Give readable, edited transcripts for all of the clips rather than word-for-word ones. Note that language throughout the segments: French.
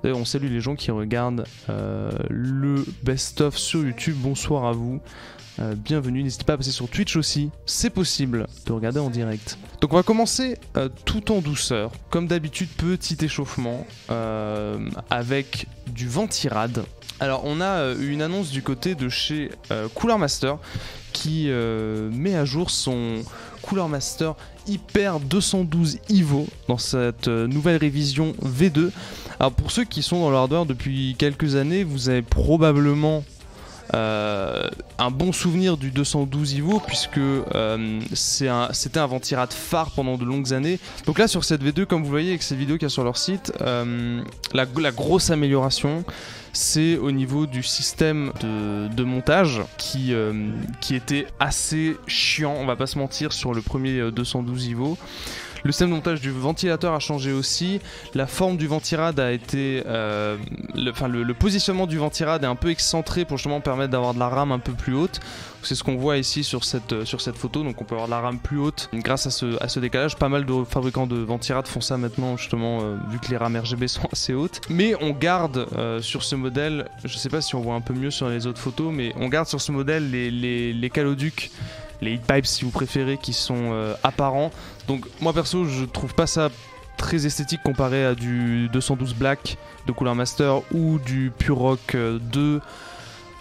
D'ailleurs, on salue les gens qui regardent le best-of sur YouTube. Bonsoir à vous. Bienvenue, n'hésitez pas à passer sur Twitch aussi, c'est possible de regarder en direct. Donc on va commencer tout en douceur, comme d'habitude, petit échauffement avec du Ventirad. Alors on a une annonce du côté de chez Cooler Master qui met à jour son Cooler Master Hyper 212 Evo dans cette nouvelle révision V2. Alors pour ceux qui sont dans le hardware depuis quelques années, vous avez probablement un bon souvenir du 212 Evo puisque c'était un Ventirad phare pendant de longues années. Donc là sur cette V2, comme vous voyez avec ces vidéos qu'il y a sur leur site, la grosse amélioration c'est au niveau du système de montage qui était assez chiant, on va pas se mentir, sur le premier 212 Evo. Le système de montage du ventilateur a changé aussi. La forme du Ventirad a été... le positionnement du Ventirad est un peu excentré pour justement permettre d'avoir de la rame un peu plus haute. C'est ce qu'on voit ici sur cette photo. Donc on peut avoir de la rame plus haute grâce à ce décalage. Pas mal de fabricants de Ventirad font ça maintenant justement vu que les rames RGB sont assez hautes. Mais on garde sur ce modèle, je sais pas si on voit un peu mieux sur les autres photos, mais on garde sur ce modèle les caloducs, les heat pipes si vous préférez, qui sont apparents. Donc moi perso je trouve pas ça très esthétique comparé à du 212 Black de Cooler Master ou du Pure Rock 2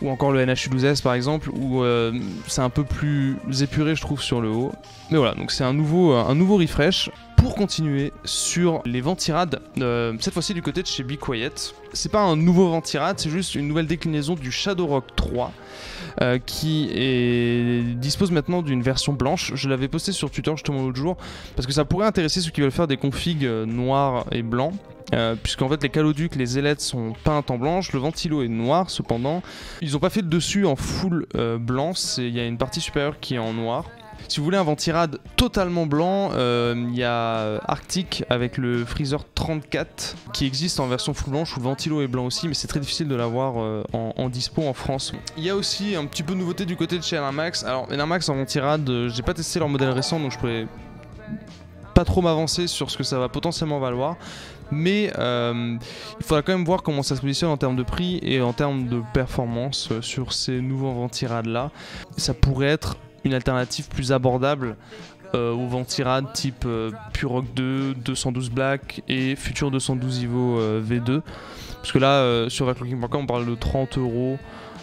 ou encore le NH12S par exemple, où c'est un peu plus épuré je trouve sur le haut. Mais voilà, donc c'est un nouveau refresh. Pour continuer sur les Ventirad, cette fois-ci du côté de chez Be Quiet. C'est pas un nouveau Ventirad, c'est juste une nouvelle déclinaison du Shadowrock 3 qui dispose maintenant d'une version blanche. Je l'avais posté sur Twitter justement l'autre jour parce que ça pourrait intéresser ceux qui veulent faire des configs noirs et blancs. Puisqu'en fait les caloducs, les ailettes sont peintes en blanche, le ventilo est noir cependant. Ils n'ont pas fait le dessus en full blanc, il y a une partie supérieure qui est en noir. Si vous voulez un Ventirad totalement blanc, il y a Arctic avec le Freezer 34 qui existe en version full blanche où le ventilo est blanc aussi, mais c'est très difficile de l'avoir en dispo en France. Il y a aussi un petit peu de nouveauté du côté de chez Enermax. Alors Enermax en Ventirad, j'ai pas testé leur modèle récent donc je pourrais pas trop m'avancer sur ce que ça va potentiellement valoir. Mais il faudra quand même voir comment ça se positionne en termes de prix et en termes de performance sur ces nouveaux Ventirad là. Ça pourrait être une alternative plus abordable au Ventirad type Pure Rock 2, 212 Black et futur 212 Evo V2. Parce que là sur Overclocking.com on parle de 30 €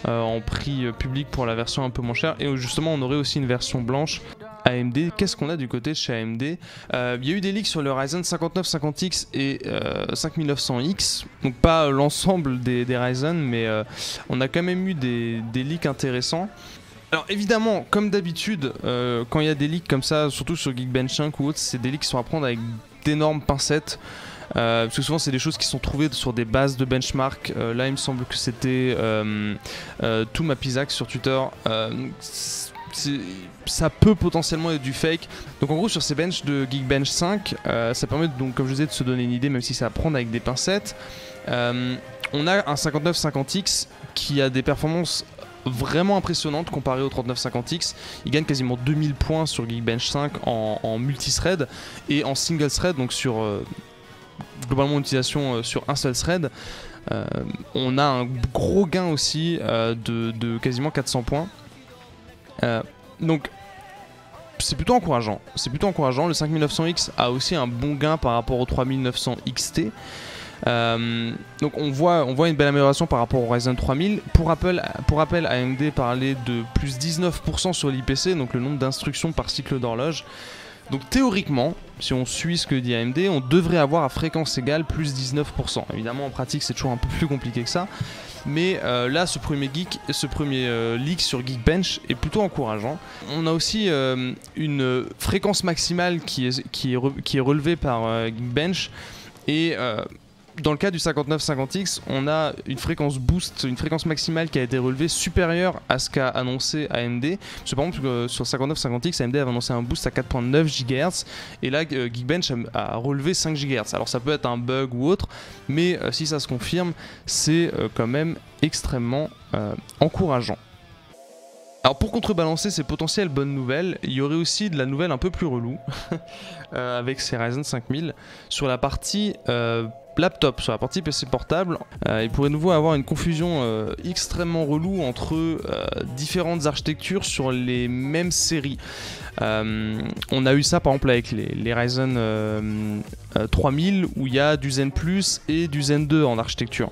en prix public pour la version un peu moins chère. Et justement on aurait aussi une version blanche. AMD, qu'est-ce qu'on a du côté de chez AMD? Il y a eu des leaks sur le Ryzen 5950X et 5900X, donc pas l'ensemble des Ryzen, mais on a quand même eu des leaks intéressants. Alors évidemment, comme d'habitude, quand il y a des leaks comme ça, surtout sur Geekbench 5 ou autre, c'est des leaks qui sont à prendre avec d'énormes pincettes. Parce que souvent c'est des choses qui sont trouvées sur des bases de benchmark. Là il me semble que c'était Toumapizak sur Twitter. Ça peut potentiellement être du fake. Donc en gros sur ces benches de Geekbench 5, ça permet donc comme je disais de se donner une idée, même si c'est à prendre avec des pincettes. On a un 5950X qui a des performances vraiment impressionnantes comparé au 3950X. Il gagne quasiment 2000 points sur Geekbench 5 en multithread et en single thread, donc sur globalement une utilisation sur un seul thread. On a un gros gain aussi de quasiment 400 points. Donc c'est plutôt encourageant. Le 5900X a aussi un bon gain par rapport au 3900 XT. Donc on voit une belle amélioration par rapport au Ryzen 3000. Pour rappel, AMD parlait de plus 19% sur l'IPC, donc le nombre d'instructions par cycle d'horloge. Donc théoriquement, si on suit ce que dit AMD, on devrait avoir à fréquence égale plus 19%. Évidemment en pratique c'est toujours un peu plus compliqué que ça. Mais là ce premier leak sur Geekbench est plutôt encourageant. On a aussi une fréquence maximale qui est relevée par Geekbench. Et dans le cas du 5950X, on a une fréquence boost, une fréquence maximale qui a été relevée supérieure à ce qu'a annoncé AMD. Parce que par exemple sur 5950X, AMD avait annoncé un boost à 4.9 GHz et là Geekbench a relevé 5 GHz. Alors ça peut être un bug ou autre, mais si ça se confirme, c'est quand même extrêmement encourageant. Alors pour contrebalancer ces potentielles bonnes nouvelles, il y aurait aussi de la nouvelle un peu plus relou avec ces Ryzen 5000 sur la partie laptop, sur la partie PC portable. Il pourrait de nouveau avoir une confusion extrêmement relou entre différentes architectures sur les mêmes séries. On a eu ça par exemple avec les Ryzen 3000 où il y a du Zen Plus et du Zen 2 en architecture.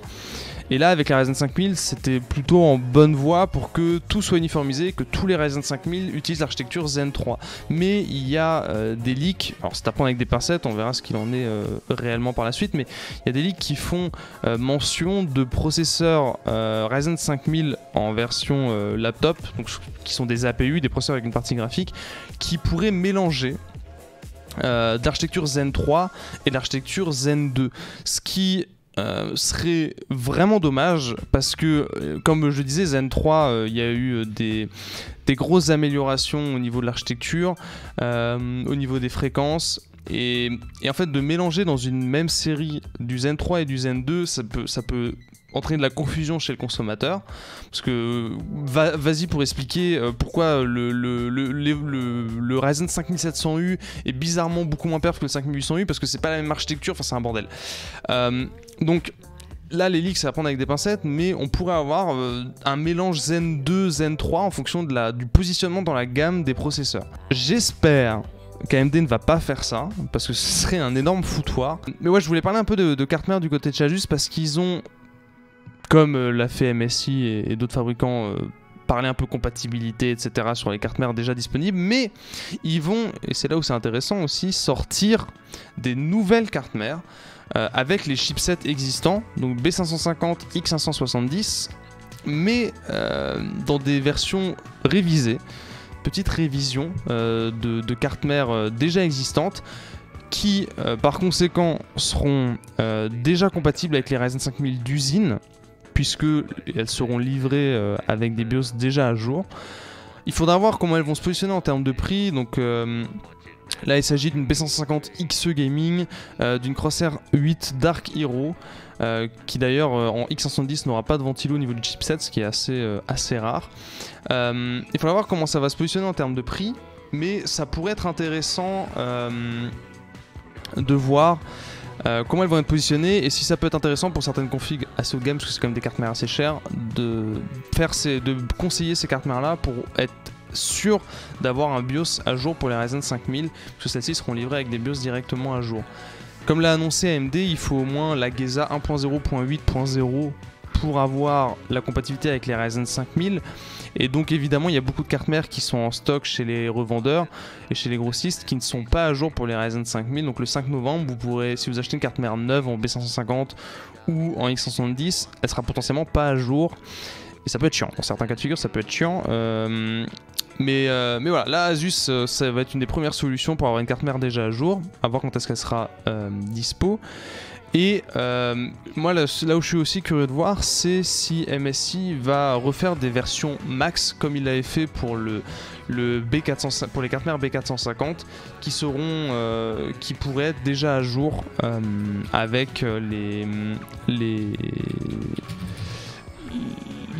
Et là, avec la Ryzen 5000, c'était plutôt en bonne voie pour que tout soit uniformisé, que tous les Ryzen 5000 utilisent l'architecture Zen 3. Mais il y a des leaks, alors c'est à prendre avec des pincettes, on verra ce qu'il en est réellement par la suite, mais il y a des leaks qui font mention de processeurs Ryzen 5000 en version laptop, donc, qui sont des APU, des processeurs avec une partie graphique, qui pourraient mélanger d'architecture Zen 3 et l'architecture Zen 2. Ce qui serait vraiment dommage parce que, comme je le disais, Zen 3, il y a eu des grosses améliorations au niveau de l'architecture, au niveau des fréquences. Et en fait, de mélanger dans une même série du Zen 3 et du Zen 2, ça peut entraîner de la confusion chez le consommateur. Parce que, vas-y pour expliquer pourquoi le Ryzen 5700U est bizarrement beaucoup moins perf que le 5800U, parce que c'est pas la même architecture, enfin c'est un bordel. Donc là les leaks c'est à prendre avec des pincettes, mais on pourrait avoir un mélange Zen 2, Zen 3 en fonction du positionnement dans la gamme des processeurs. J'espère qu'AMD ne va pas faire ça, parce que ce serait un énorme foutoir. Mais ouais, je voulais parler un peu de carte mère du côté de Asus, parce qu'ils ont, comme l'a fait MSI et d'autres fabricants, parler un peu compatibilité, etc. sur les cartes mères déjà disponibles, mais ils vont, et c'est là où c'est intéressant aussi, sortir des nouvelles cartes mères avec les chipsets existants, donc B550, X570, mais dans des versions révisées, petite révision de cartes mères déjà existantes, qui par conséquent seront déjà compatibles avec les Ryzen 5000 d'usine, puisque elles seront livrées avec des BIOS déjà à jour. Il faudra voir comment elles vont se positionner en termes de prix. Donc là, il s'agit d'une B150 XE Gaming, d'une Crosshair 8 Dark Hero, qui d'ailleurs en X510 n'aura pas de ventilo au niveau du chipset, ce qui est assez rare. Il faudra voir comment ça va se positionner en termes de prix, mais ça pourrait être intéressant de voir comment elles vont être positionnées, et si ça peut être intéressant pour certaines configs assez haut de gamme, parce que c'est quand même des cartes mères assez chères, de conseiller ces cartes mères là pour être sûr d'avoir un BIOS à jour pour les Ryzen 5000, parce que celles-ci seront livrées avec des BIOS directement à jour. Comme l'a annoncé AMD, il faut au moins la GESA 1.0.8.0 pour avoir la compatibilité avec les Ryzen 5000. Et donc évidemment il y a beaucoup de cartes mères qui sont en stock chez les revendeurs et chez les grossistes qui ne sont pas à jour pour les Ryzen 5000. Donc le 5 novembre, vous pourrez, si vous achetez une carte mère neuve en B550 ou en X570, elle sera potentiellement pas à jour. Et ça peut être chiant, dans certains cas de figure ça peut être chiant. Mais voilà, là Asus ça va être une des premières solutions pour avoir une carte mère déjà à jour, à voir quand est-ce qu'elle sera dispo. Et moi là où je suis aussi curieux de voir, c'est si MSI va refaire des versions max comme il l'avait fait pour le B400, pour les cartes mères B450 qui pourraient être déjà à jour avec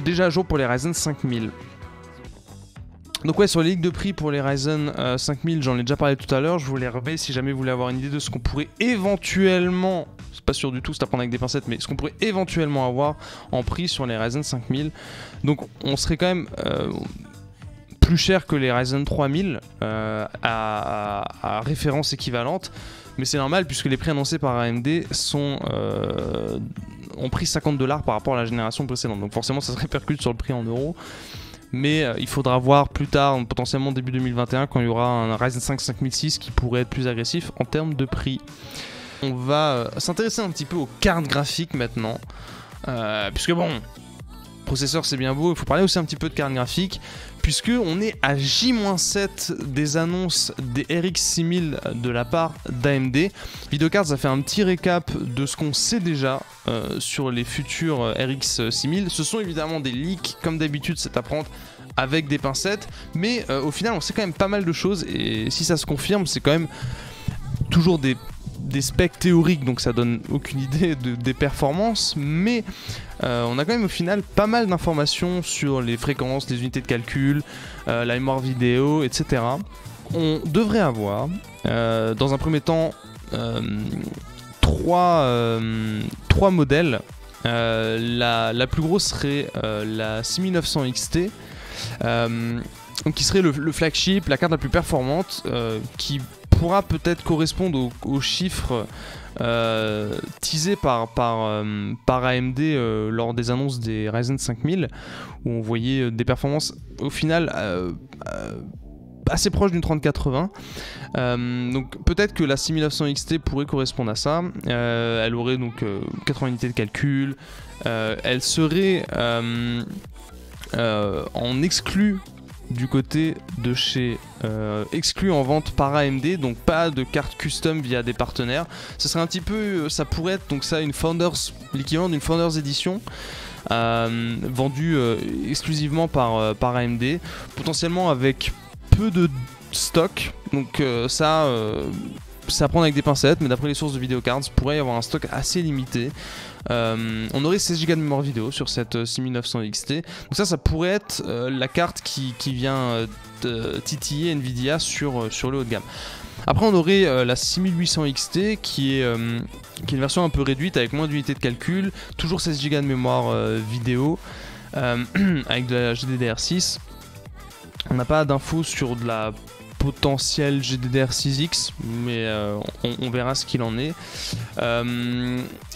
déjà à jour pour les Ryzen 5000. Donc ouais, sur les ligues de prix pour les Ryzen 5000, j'en ai déjà parlé tout à l'heure, je vous les remets si jamais vous voulez avoir une idée de ce qu'on pourrait éventuellement, c'est pas sûr du tout, c'est à prendre avec des pincettes, mais ce qu'on pourrait éventuellement avoir en prix sur les Ryzen 5000. Donc on serait quand même plus cher que les Ryzen 3000 à référence équivalente, mais c'est normal puisque les prix annoncés par AMD ont pris 50$ par rapport à la génération précédente, donc forcément ça se répercute sur le prix en euros. Mais il faudra voir plus tard, potentiellement début 2021, quand il y aura un Ryzen 5 5006 qui pourrait être plus agressif en termes de prix. On va s'intéresser un petit peu aux cartes graphiques maintenant, puisque bon, processeur c'est bien beau, il faut parler aussi un petit peu de cartes graphiques, puisque on est à J-7 des annonces des RX 6000 de la part d'AMD. Videocards a fait un petit récap de ce qu'on sait déjà sur les futurs RX 6000. Ce sont évidemment des leaks, comme d'habitude c'est à prendre avec des pincettes, mais au final on sait quand même pas mal de choses, et si ça se confirme, c'est quand même toujours des des specs théoriques, donc ça donne aucune idée des performances, mais on a quand même au final pas mal d'informations sur les fréquences, les unités de calcul, la mémoire vidéo, etc. On devrait avoir, dans un premier temps, trois modèles. La plus grosse serait la 6900 XT, qui serait le flagship, la carte la plus performante, qui pourra peut-être correspondre aux chiffres teasés par AMD lors des annonces des Ryzen 5000, où on voyait des performances au final assez proches d'une 3080. Donc peut-être que la 6900 XT pourrait correspondre à ça. Elle aurait donc 80 unités de calcul. Elle serait en exclu du côté de chez exclu en vente par AMD, donc pas de carte custom via des partenaires. Ce serait un petit peu, ça pourrait être donc ça l'équivalent d'une Founders Edition. Vendue exclusivement par AMD, potentiellement avec peu de stock, donc ça à prendre avec des pincettes, mais d'après les sources de vidéocards, il pourrait y avoir un stock assez limité. On aurait 16 Go de mémoire vidéo sur cette 6900 XT, donc ça pourrait être la carte qui vient titiller Nvidia sur le haut de gamme. Après on aurait la 6800 XT qui est une version un peu réduite avec moins d'unités de calcul, toujours 16 Go de mémoire vidéo, avec de la GDDR6. On n'a pas d'infos sur de la potentielle GDDR6X, mais on verra ce qu'il en est.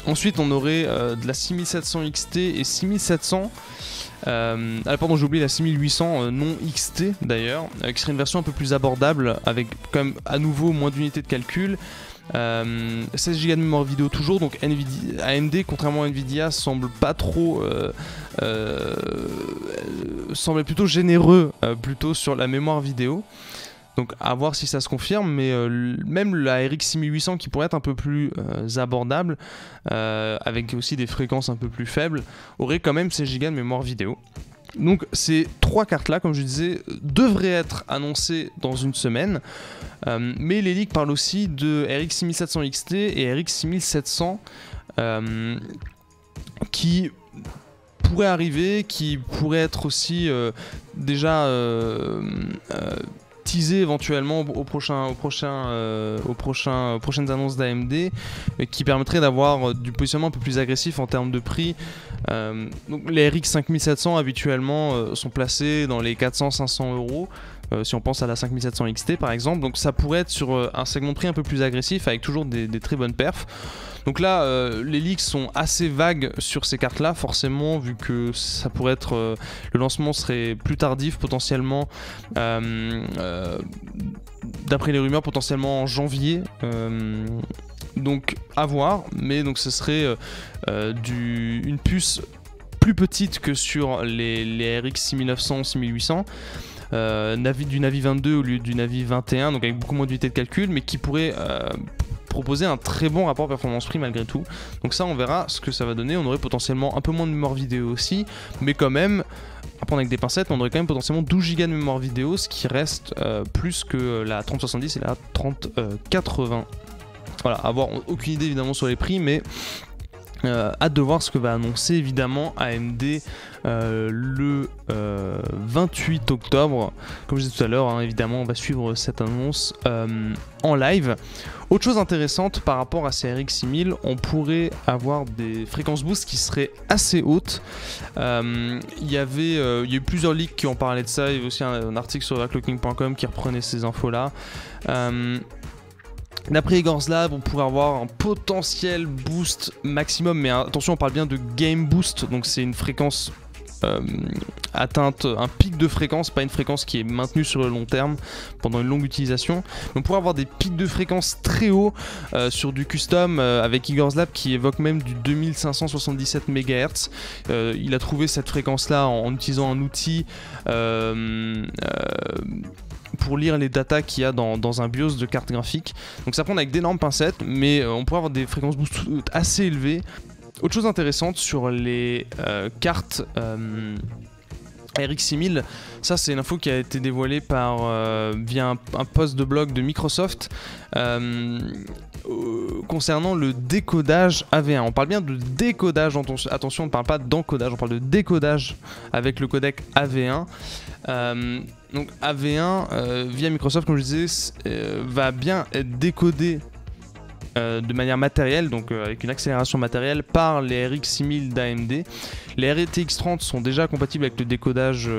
Ensuite on aurait de la 6700 XT et 6700. Pardon, j'ai oublié la 6800 non XT d'ailleurs, qui serait une version un peu plus abordable avec quand même à nouveau moins d'unités de calcul. 16 Go de mémoire vidéo toujours, donc AMD contrairement à Nvidia semble pas trop semble plutôt généreux plutôt sur la mémoire vidéo, donc à voir si ça se confirme, mais même la RX 6800 qui pourrait être un peu plus abordable avec aussi des fréquences un peu plus faibles aurait quand même 16 Go de mémoire vidéo. Donc ces trois cartes là, comme je disais, devraient être annoncées dans une semaine, mais les leaks parlent aussi de RX 6700 XT et RX 6700 qui pourraient arriver, qui pourraient être aussi déjà teaser éventuellement aux prochaines annonces d'AMD, qui permettrait d'avoir du positionnement un peu plus agressif en termes de prix. Donc les RX 5700 habituellement sont placés dans les 400-500 euros. Si on pense à la 5700 XT par exemple, donc ça pourrait être sur un segment de prix un peu plus agressif avec toujours des très bonnes perfs. Donc là les leaks sont assez vagues sur ces cartes là, forcément, vu que ça pourrait être le lancement serait plus tardif potentiellement, d'après les rumeurs potentiellement en janvier, donc à voir, mais donc ce serait une puce plus petite que sur les RX 6900 6800, du Navi 22 au lieu du Navi 21, donc avec beaucoup moins d'unités de calcul, mais qui pourrait proposer un très bon rapport performance-prix malgré tout. Donc ça on verra ce que ça va donner. On aurait potentiellement un peu moins de mémoire vidéo aussi, mais quand même, à prendre avec des pincettes, on aurait quand même potentiellement 12 Go de mémoire vidéo, ce qui reste plus que la 3070 et la 3080. Voilà, avoir aucune idée évidemment sur les prix, mais hâte de voir ce que va annoncer évidemment AMD le 28 octobre. Comme je disais tout à l'heure, évidemment on va suivre cette annonce en live. Autre chose intéressante par rapport à ces RX 6000, on pourrait avoir des fréquences boost qui seraient assez hautes. Il y a eu plusieurs leaks qui ont parlé de ça, il y a aussi un article sur overclocking.com qui reprenait ces infos là. D'après Igor's Lab, on pourrait avoir un potentiel boost maximum, mais attention, on parle bien de game boost, donc c'est une fréquence atteinte, un pic de fréquence, pas une fréquence qui est maintenue sur le long terme pendant une longue utilisation. Mais on pourrait avoir des pics de fréquence très hauts sur du custom, avec Igor's Lab qui évoque même du 2577 MHz. Il a trouvé cette fréquence là en utilisant un outil pour lire les datas qu'il y a dans un BIOS de carte graphique. Donc ça prend avec d'énormes pincettes, mais on pourrait avoir des fréquences boost assez élevées. Autre chose intéressante sur les cartes RX 6000, ça c'est une info qui a été dévoilée via un post de blog de Microsoft. concernant le décodage AV1. On parle bien de décodage, attention, on ne parle pas d'encodage, on parle de décodage avec le codec AV1. Donc AV1 via Microsoft, comme je disais, va bien être décodé de manière matérielle, donc avec une accélération matérielle par les RX 6000 d'AMD. Les RTX 30 sont déjà compatibles avec le décodage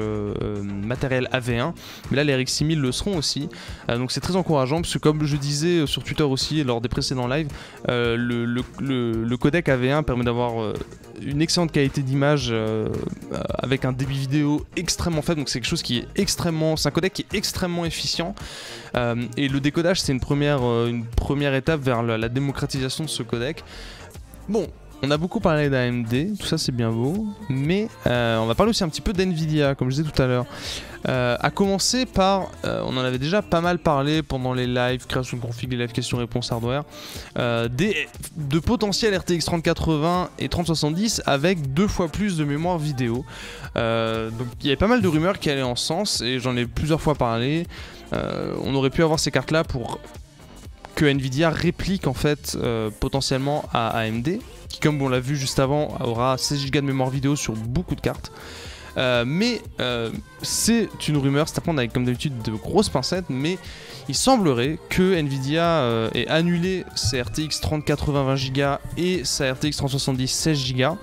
matériel AV1, mais là les RX 6000 le seront aussi, donc c'est très encourageant parce que comme je disais sur Twitter aussi lors des précédents lives, le codec AV1 permet d'avoir une excellente qualité d'image avec un débit vidéo extrêmement faible, donc c'est quelque chose qui est extrêmement, c'est un codec qui est extrêmement efficient, et le décodage c'est une première étape vers la démocratisation de ce codec. Bon, on a beaucoup parlé d'AMD, tout ça c'est bien beau, mais on va parler aussi un petit peu d'NVIDIA, comme je disais tout à l'heure. À commencer par, on en avait déjà pas mal parlé pendant les lives, création de config, les lives questions-réponses hardware, de potentiels RTX 3080 et 3070 avec 2 fois plus de mémoire vidéo. Donc il y avait pas mal de rumeurs qui allaient en ce sens, et j'en ai plusieurs fois parlé. On aurait pu avoir ces cartes là pour que Nvidia réplique en fait potentiellement à AMD, qui comme on l'a vu juste avant aura 16 Go de mémoire vidéo sur beaucoup de cartes. Mais c'est une rumeur, c'est à prendre avec comme d'habitude de grosses pincettes, mais il semblerait que Nvidia ait annulé ses RTX 3080 20 Go et sa RTX 3070 16 Go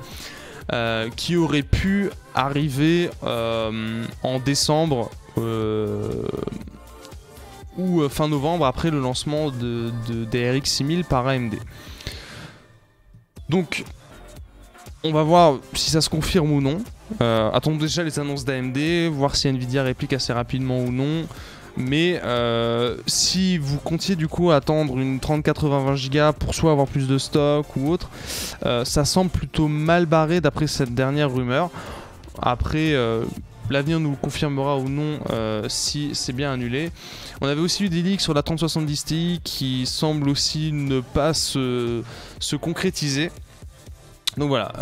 qui aurait pu arriver en décembre ou fin novembre après le lancement des RX 6000 par AMD. Donc on va voir si ça se confirme ou non. Attendons déjà les annonces d'AMD, voir si Nvidia réplique assez rapidement ou non. Mais si vous comptiez du coup attendre une 3080 20 Go pour soit avoir plus de stock ou autre, ça semble plutôt mal barré d'après cette dernière rumeur. Après, l'avenir nous confirmera ou non si c'est bien annulé. On avait aussi eu des leaks sur la 3070 Ti qui semblent aussi ne pas se concrétiser. Donc voilà,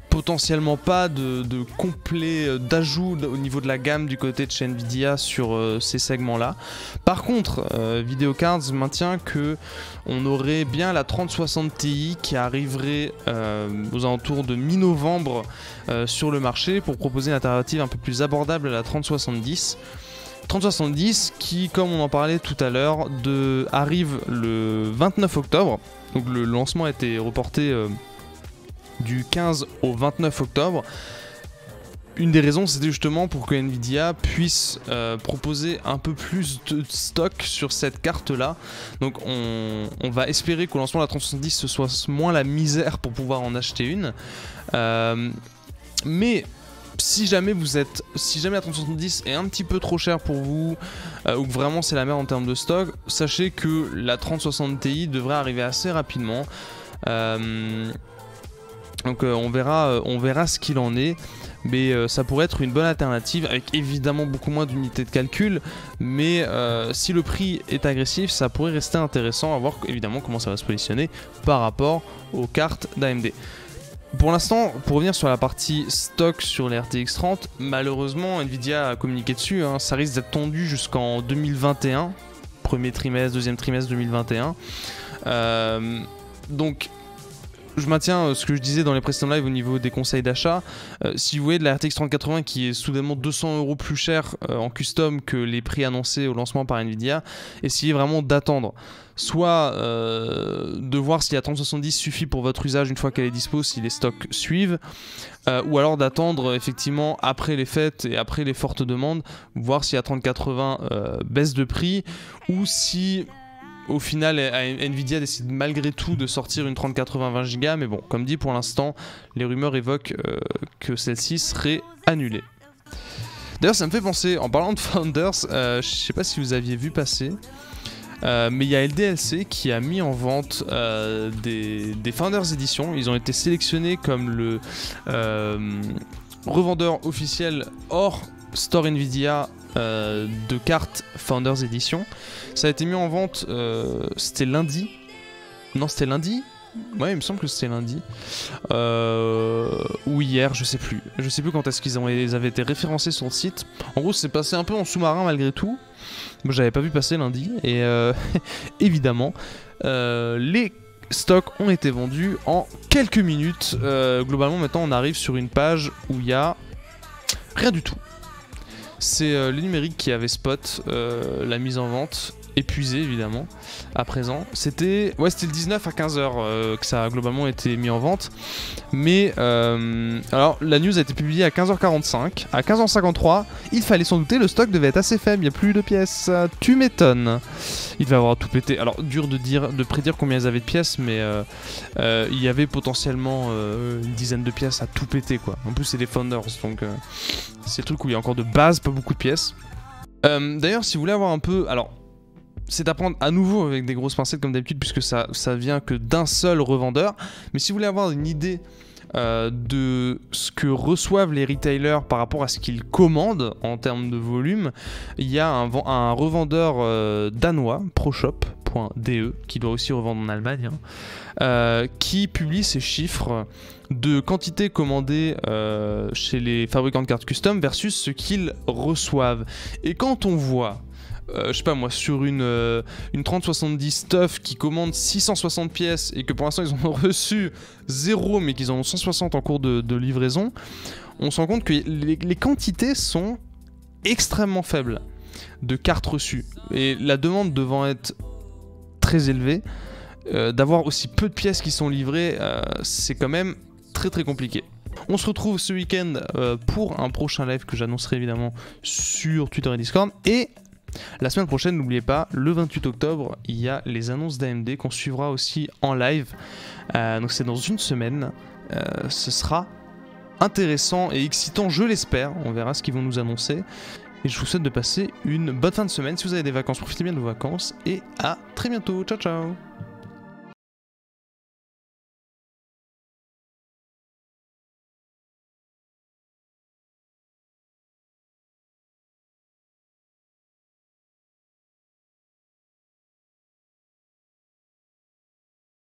potentiellement pas de complet d'ajout au niveau de la gamme du côté de chez Nvidia sur ces segments-là. Par contre, Videocards maintient que on aurait bien la 3060 Ti qui arriverait aux alentours de mi-novembre sur le marché pour proposer une alternative un peu plus abordable à la 3070. 3070 qui, comme on en parlait tout à l'heure, arrive le 29 octobre. Donc le lancement a été reporté du 15 au 29 octobre. Une des raisons, c'était justement pour que Nvidia puisse proposer un peu plus de stock sur cette carte-là. Donc on va espérer qu'au lancement de la 3070, ce soit moins la misère pour pouvoir en acheter une. Mais si jamais la 3070 est un petit peu trop chère pour vous, ou que vraiment c'est la merde en termes de stock, sachez que la 3060 Ti devrait arriver assez rapidement. Donc on verra ce qu'il en est, mais ça pourrait être une bonne alternative avec évidemment beaucoup moins d'unités de calcul, mais si le prix est agressif, ça pourrait rester intéressant à voir évidemment comment ça va se positionner par rapport aux cartes d'AMD. Pour l'instant, pour revenir sur la partie stock sur les RTX 30, malheureusement Nvidia a communiqué dessus, hein, ça risque d'être tendu jusqu'en 2021, premier trimestre, deuxième trimestre 2021. Donc je maintiens ce que je disais dans les précédents lives au niveau des conseils d'achat. Si vous voyez de la RTX 3080 qui est soudainement 200 € plus cher en custom que les prix annoncés au lancement par Nvidia, essayez vraiment d'attendre. Soit de voir si la 3070 suffit pour votre usage une fois qu'elle est dispo, si les stocks suivent, ou alors d'attendre effectivement après les fêtes et après les fortes demandes, voir si la 3080 baisse de prix, ou si au final Nvidia décide malgré tout de sortir une 3080 20 Go, mais bon, comme dit, pour l'instant les rumeurs évoquent que celle-ci serait annulée. D'ailleurs ça me fait penser, en parlant de Founders, je sais pas si vous aviez vu passer, mais il y a LDLC qui a mis en vente des Founders Edition. Ils ont été sélectionnés comme le revendeur officiel hors Store Nvidia de cartes Founders Edition. Ça a été mis en vente, c'était lundi. Non, c'était lundi. Ouais, il me semble que c'était lundi. Ou hier, je sais plus. Je sais plus quand est-ce qu'ils avaient été référencés sur le site. En gros, c'est passé un peu en sous-marin malgré tout. Moi, j'avais pas vu passer lundi. Et évidemment, Les stocks ont été vendus en quelques minutes. Globalement, maintenant, on arrive sur une page où il y a rien du tout. C'est les numériques qui avaient spot la mise en vente, épuisé évidemment, à présent. C'était le 19 à 15h que ça a globalement été mis en vente. Mais alors la news a été publiée à 15h45. À 15h53, il fallait s'en douter, le stock devait être assez faible, il n'y a plus de pièces. Tu m'étonnes. Il devait avoir tout pété. Alors dur de prédire combien ils avaient de pièces, mais il y avait potentiellement une dizaine de pièces à tout péter quoi. En plus c'est des Founders, donc c'est le truc où il y a encore de base, pas beaucoup de pièces. D'ailleurs si vous voulez avoir un peu... Alors c'est à prendre à nouveau avec des grosses pincettes comme d'habitude puisque ça vient que d'un seul revendeur. Mais si vous voulez avoir une idée de ce que reçoivent les retailers par rapport à ce qu'ils commandent en termes de volume, il y a un revendeur danois, ProShop.de, qui doit aussi revendre en Allemagne, qui publie ces chiffres de quantité commandée chez les fabricants de cartes custom versus ce qu'ils reçoivent. Et quand on voit je sais pas moi, sur une 3070 Stuff qui commande 660 pièces et que pour l'instant ils en ont reçu 0 mais qu'ils en ont 160 en cours de livraison, on se rend compte que les quantités sont extrêmement faibles de cartes reçues. Et la demande devant être très élevée, d'avoir aussi peu de pièces qui sont livrées, c'est quand même très très compliqué. On se retrouve ce week-end pour un prochain live que j'annoncerai évidemment sur Twitter et Discord. Et la semaine prochaine, n'oubliez pas, le 28 octobre, il y a les annonces d'AMD qu'on suivra aussi en live. Donc c'est dans une semaine. Ce sera intéressant et excitant, je l'espère. On verra ce qu'ils vont nous annoncer. Et je vous souhaite de passer une bonne fin de semaine. Si vous avez des vacances, profitez bien de vos vacances. Et à très bientôt. Ciao, ciao.